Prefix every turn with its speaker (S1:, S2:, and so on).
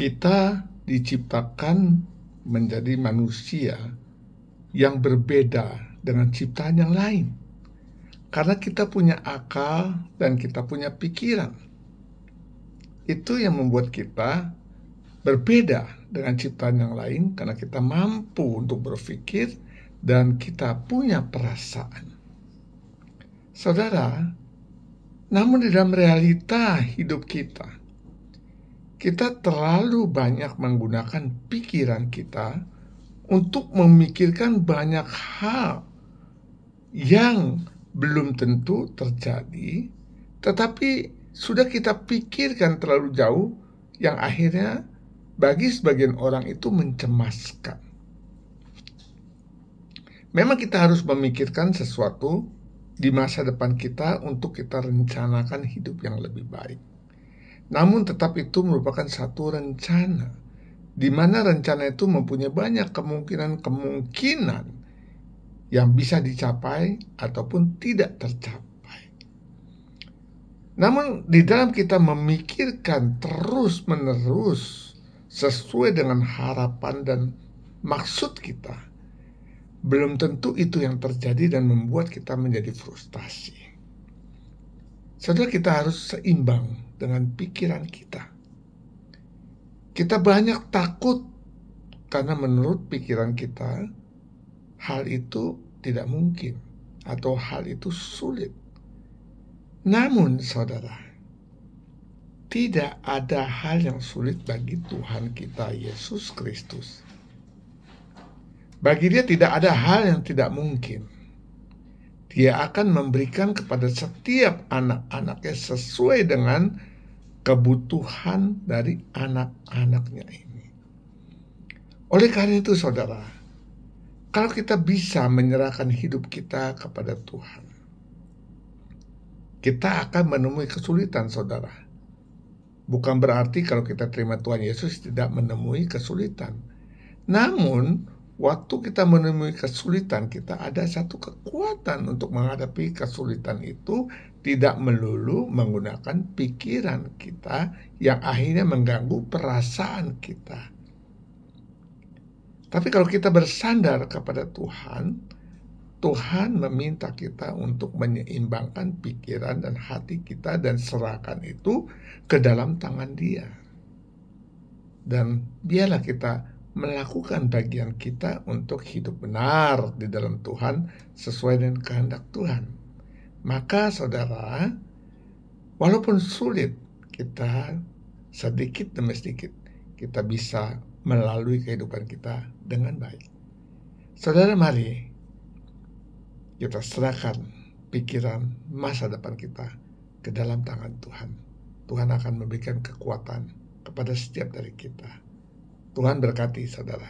S1: Kita diciptakan menjadi manusia yang berbeda dengan ciptaan yang lain. Karena kita punya akal dan kita punya pikiran. Itu yang membuat kita berbeda dengan ciptaan yang lain karena kita mampu untuk berpikir dan kita punya perasaan. Saudara, namun di dalam realita hidup kita terlalu banyak menggunakan pikiran kita untuk memikirkan banyak hal yang belum tentu terjadi, tetapi sudah kita pikirkan terlalu jauh yang akhirnya bagi sebagian orang itu mencemaskan. Memang kita harus memikirkan sesuatu di masa depan kita untuk kita rencanakan hidup yang lebih baik. Namun tetap itu merupakan satu rencana, di mana rencana itu mempunyai banyak kemungkinan yang bisa dicapai ataupun tidak tercapai. Namun di dalam kita memikirkan terus-menerus sesuai dengan harapan dan maksud kita, belum tentu itu yang terjadi dan membuat kita menjadi frustasi. Saudara, kita harus seimbang dengan pikiran kita. Kita banyak takut karena menurut pikiran kita hal itu tidak mungkin atau hal itu sulit. Namun saudara, tidak ada hal yang sulit bagi Tuhan kita Yesus Kristus. Bagi Dia tidak ada hal yang tidak mungkin. Dia akan memberikan kepada setiap anak-anaknya sesuai dengan kebutuhan dari anak-anaknya ini. Oleh karena itu saudara, kalau kita bisa menyerahkan hidup kita kepada Tuhan, kita akan menemui kesulitan saudara. Bukan berarti kalau kita terima Tuhan Yesus tidak menemui kesulitan. Namun, waktu kita menemui kesulitan, kita ada satu kekuatan untuk menghadapi kesulitan itu, tidak melulu menggunakan pikiran kita yang akhirnya mengganggu perasaan kita. Tapi kalau kita bersandar kepada Tuhan, Tuhan meminta kita untuk menyeimbangkan pikiran dan hati kita dan serahkan itu ke dalam tangan Dia. Dan biarlah kita melakukan bagian kita untuk hidup benar di dalam Tuhan sesuai dengan kehendak Tuhan. Maka saudara, walaupun sulit, kita sedikit demi sedikit kita bisa melalui kehidupan kita dengan baik. Saudara, mari kita serahkan pikiran masa depan kita ke dalam tangan Tuhan. Tuhan akan memberikan kekuatan kepada setiap dari kita. Tuhan berkati saudara.